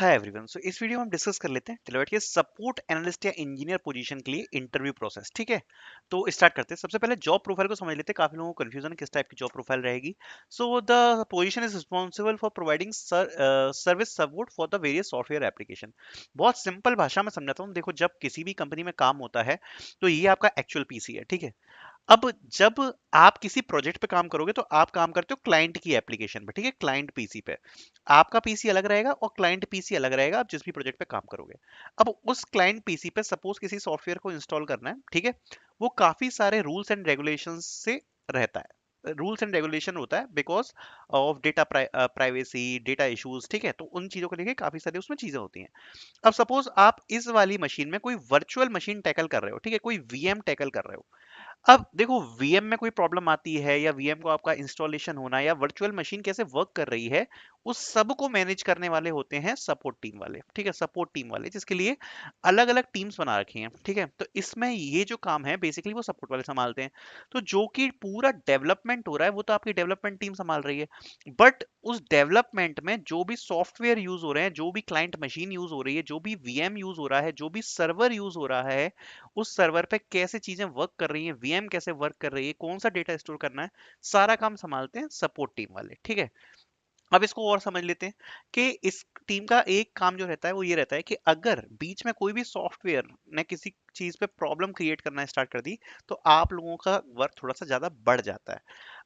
Hi everyone. सो इस video में हम डिस्कस कर लेते हैं डेलोइट के सपोर्ट एनालिस्ट या इंजीनियर पोजीशन के लिए इंटरव्यू प्रोसेस। ठीक है, तो स्टार्ट करते हैं। सबसे पहले जॉब प्रोफाइल को समझ लेते हैं। काफी लोगों को कंफ्यूजन है किस टाइप की जॉब प्रोफाइल रहेगी। So the position is responsible for providing service support for the various software application. बहुत सिंपल भाषा में समझाता हूँ। देखो, जब किसी भी कंपनी में काम होता है तो ये आपका एक्चुअल पीसी है। ठीक है, अब जब आप किसी प्रोजेक्ट पे काम करोगे तो आप काम करते हो क्लाइंट की एप्लीकेशन पे। ठीक है, क्लाइंट पीसी पे। आपका पीसी अलग रहेगा और क्लाइंट पीसी अलग रहेगा आप जिस भी प्रोजेक्ट पे काम करोगे। अब उस क्लाइंट पीसी पे सपोज किसी सॉफ्टवेयर को इंस्टॉल करना है। ठीक है, वो काफी सारे रूल्स एंड रेगुलेशंस से रहता है। रूल्स एंड रेगुलेशन होता है because of data privacy, data issues. ठीक है, तो उन चीजों को लेके काफी सारी उसमें चीजें होती हैं। अब सपोज आप इस वाली मशीन में कोई वर्चुअल मशीन टैकल कर रहे हो। ठीक है, कोई वीएम टैकल कर रहे हो। अब देखो, वीएम में कोई प्रॉब्लम आती है या वीएम को आपका इंस्टॉलेशन होना या वर्चुअल मशीन कैसे वर्क कर रही है, उस सब को मैनेज करने वाले होते हैं सपोर्ट टीम वाले। ठीक है, सपोर्ट टीम वाले जिसके लिए अलग अलग टीम्स बना रखी हैं। ठीक है, तो इसमें ये जो काम है बेसिकली वो सपोर्ट वाले संभालते हैं। तो जो कि पूरा डेवलपमेंट हो रहा है वो तो आपकी डेवलपमेंट टीम संभाल रही है। बट उस डेवलपमेंट में जो भी सॉफ्टवेयर यूज हो रहे हैं, जो भी क्लाइंट मशीन यूज हो रही है, जो भी वीएम यूज हो रहा है, जो भी सर्वर यूज हो रहा है, उस सर्वर पे कैसे चीजें वर्क कर रही हैं, वीएम कैसे वर्क कर रही है, कौन सा डेटा स्टोर करना है, सारा काम संभालते हैं सपोर्ट टीम वाले। ठीक है, अब इसको और समझ लेते हैं कि इस टीम का एक काम जो रहता है वो ये रहता है कि अगर बीच में कोई भी सॉफ्टवेयर ने किसी चीज पे प्रॉब्लम क्रिएट करना स्टार्ट कर दी तो आप लोगों का वर्क थोड़ा सा ज्यादा बढ़ जाता है।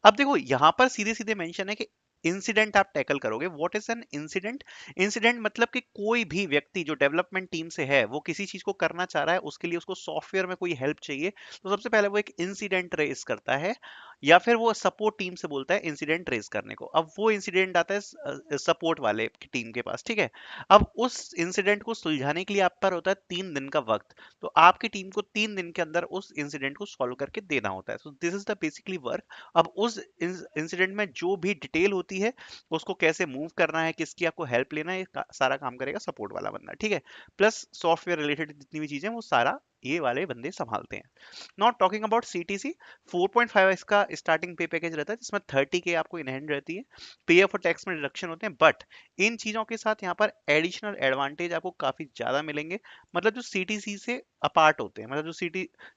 अब देखो, यहाँ पर सीधे सीधे मेंशन है कि इंसिडेंट आप टैकल करोगे। What is an incident? Incident मतलब कि कोई भी व्यक्ति जो डेवलपमेंट टीम से है वो किसी चीज को करना चाह रहा है, उसके लिए उसको सॉफ्टवेयर में कोई हेल्प चाहिए, तो सबसे पहले वो एक इंसिडेंट रेज करता है या फिर वो सपोर्ट टीम से बोलता है इंसिडेंट रेज करने को। अब वो इंसिडेंट आता है सपोर्ट वाले की टीम के पास। ठीक है, अब उस इंसिडेंट को सुलझाने के लिए आप पर होता है 3 दिन का वक्त। तो आपकी टीम को 3 दिन के अंदर उस इंसिडेंट को सॉल्व करके देना होता है। So this is the basically work. अब उस इंसिडेंट में जो भी डिटेल होती है, उसको कैसे मूव करना है, किसकी आपको हेल्प लेना है, ये सारा काम करेगा सपोर्ट वाला बंदा। ठीक है, प्लस सॉफ्टवेयर रिलेटेड जितनी भी चीजें वो सारा ये वाले बंदे संभालते हैं। Not talking about CTC. 4.5 इसका स्टार्टिंग पे पैकेज रहता है जिसमें 30K आपको इन हैंड रहती है। पे फॉर टैक्स में डिडक्शन होते हैं, बट इन चीजों के साथ यहाँ पर एडिशनल एडवांटेज आपको काफी ज्यादा मिलेंगे। मतलब जो सीटीसी से अपार्ट होते हैं, मतलब जो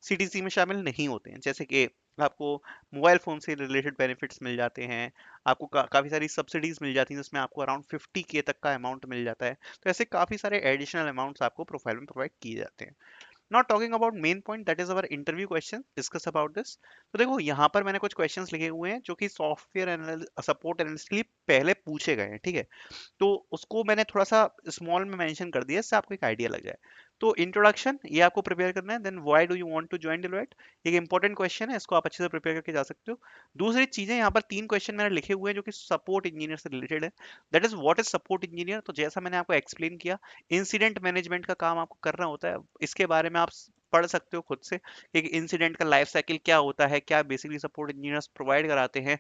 सीटीसी में शामिल नहीं होते हैं, जैसे कि आपको मोबाइल फोन से रिलेटेड बेनिफिट्स मिल जाते हैं, आपको काफी सारी सब्सिडीज मिल जाती हैं जिसमें आपको अराउंड 50K तक का अमाउंट मिल जाता है। तो ऐसे काफी सारे एडिशनल अमाउंट्स आपको प्रोफाइल में प्रोवाइड किए जाते हैं। Not talking about main point, that is our interview question, discuss about this. तो देखो, यहाँ पर मैंने कुछ क्वेश्चंस लिखे हुए हैं जो कि सॉफ्टवेयर सपोर्ट एनालिस्ट के लिए पहले पूछे गए हैं। ठीक है, तो उसको मैंने थोड़ा सा स्मॉल में मेंशन कर दिया, इससे आपको एक आइडिया लग जाए। तो इंट्रोडक्शन ये आपको प्रिपेयर करना है। Then why do you want to join Deloitte, एक इंपॉर्टेंट क्वेश्चन है, इसको आप अच्छे से प्रिपेयर करके जा सकते हो। दूसरी चीजें, यहाँ पर 3 क्वेश्चन मैंने लिखे हुए हैं जो कि सपोर्ट इंजीनियर से रिलेटेड है। That is what is support engineer. तो जैसा मैंने आपको एक्सप्लेन किया, इंसिडेंट मैनेजमेंट का काम आपको करना होता है। इसके बारे में आप पढ़ सकते हो खुद से कि इंसिडेंट का लाइफ साइकिल क्या होता है, क्या बेसिकली सपोर्ट इंजीनियर्स प्रोवाइड कराते हैं।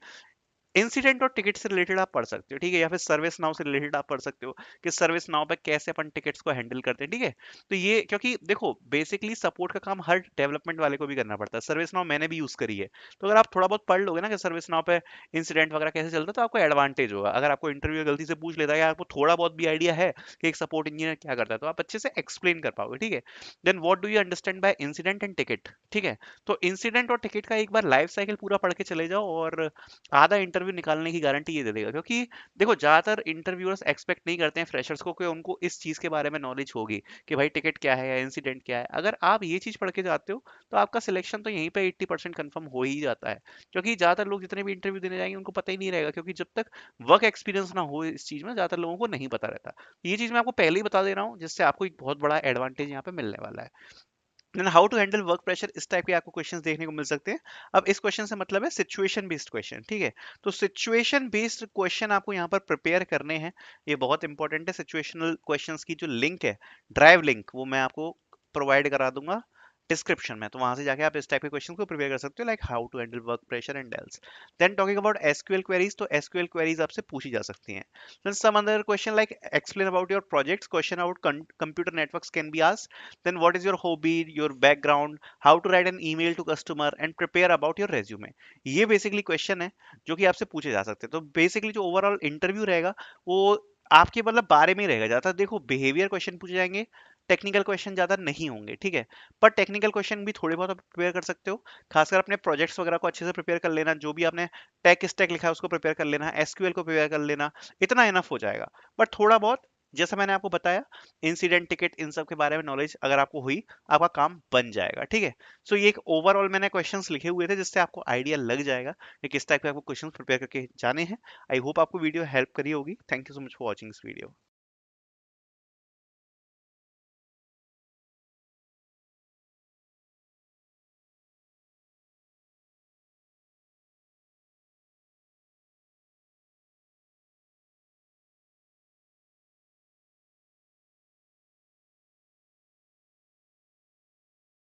इंसिडेंट और टिकट से रिलेटेड आप पढ़ सकते हो। ठीक है, या फिर सर्विस नाउ से रिलेटेड आप पढ़ सकते हो कि सर्विस नाउ पे कैसे अपन टिकट्स को हैंडल करते हैं। ठीक है, तो ये क्योंकि देखो बेसिकली सपोर्ट का काम हर डेवलपमेंट वाले को भी करना पड़ता है। सर्विस नाउ मैंने भी यूज करी है, तो अगर आप थोड़ा बहुत पढ़ लोगे ना कि सर्विस नाउ पे इंसिडेंट वगैरह कैसे चलता है, तो आपको एडवांटेज होगा। अगर आपको इंटरव्यू गलती से पूछ लेता है या आपको थोड़ा बहुत भी आइडिया है कि एक सपोर्ट इंजीनियर क्या करता है, तो आप अच्छे से एक्सप्लेन कर पाओगे। ठीक है, then what do you understand by incident and ticket. ठीक है, तो इंसिडेंट और टिकट का एक बार लाइफ साइकिल पूरा पढ़ के चले जाओ और आधा इंटरव्यू निकालने की गारंटी ये दे देगा। क्योंकि देखो, ज्यादातर इंटरव्यूअर्स एक्सपेक्ट नहीं करते हैं फ्रेशर्स को कि उनको इस चीज के बारे में नॉलेज होगी कि भाई टिकट क्या है या इंसिडेंट क्या है। अगर आप ये चीज पढ़ के जाते हो तो आपका सिलेक्शन तो यहीं पे 80% कंफर्म हो ही जाता है। क्योंकि ज्यादातर लोग जितने भी इंटरव्यू देने जाएंगे उनको पता ही नहीं रहेगा, क्योंकि जब तक वर्क एक्सपीरियंस ना हो इस चीज में ज्यादातर लोगों को नहीं पता रहता। ये चीज मैं आपको पहले ही बता दे रहा हूँ जिससे आपको एक बहुत बड़ा एडवांटेज यहाँ पे मिलने वाला है। Then how to handle work pressure, इस टाइप के आपको क्वेश्चंस देखने को मिल सकते हैं। अब इस क्वेश्चन से मतलब है सिचुएशन बेस्ड क्वेश्चन। ठीक है, तो सिचुएशन बेस्ड क्वेश्चन आपको यहाँ पर प्रिपेयर करने हैं। ये बहुत इंपॉर्टेंट है। सिचुएशनल क्वेश्चंस की जो लिंक है, ड्राइव लिंक, वो मैं आपको प्रोवाइड करा दूंगा डिस्क्रिप्शन में, तो वहां से जाके आप इस टाइप के क्वेश्चन को प्रिपेयर कर सकते हो, like how to handle work pressure and else. Then talking about SQL queries, तो एसक्यूएल क्वेरीज आपसे पूछी जा सकती हैं। Then some other question like explain about your projects, question about computer networks can be asked. then what is your hobby, your background, how to write an email to customer and prepare about your resume। ये basically question है जो कि आपसे पूछे जा सकते हैं। तो बेसिकली जो ओवरऑल इंटरव्यू रहेगा वो आपके मतलब बारे में ही रहेगा ज्यादा। देखो बिहेवियर क्वेश्चन पूछे जाएंगे, टेक्निकल क्वेश्चन ज्यादा नहीं होंगे, ठीक है। पर टेक्निकल क्वेश्चन भी थोड़े बहुत आप प्रिपेयर कर सकते हो। खासकर अपने प्रोजेक्ट्स वगैरह को अच्छे से प्रिपेयर कर लेना, जो भी आपने टेक स्टैक लिखा है उसको प्रिपेयर कर लेना, एसक्यूएल को प्रिपेयर कर लेना, इतना इनफ हो जाएगा। बट थोड़ा बहुत जैसा मैंने आपको बताया, इंसिडेंट टिकट इन सब के बारे में नॉलेज अगर आपको हुई, आपका काम बन जाएगा, ठीक है। सो ये एक ओवरऑल मैंने क्वेश्चंस लिखे हुए थे जिससे आपको आइडिया लग जाएगा कि किस टाइप के आपको क्वेश्चंस प्रिपेयर करके जाने हैं। आई होप आपको वीडियो हेल्प करी होगी। Thank you so much for watching this video.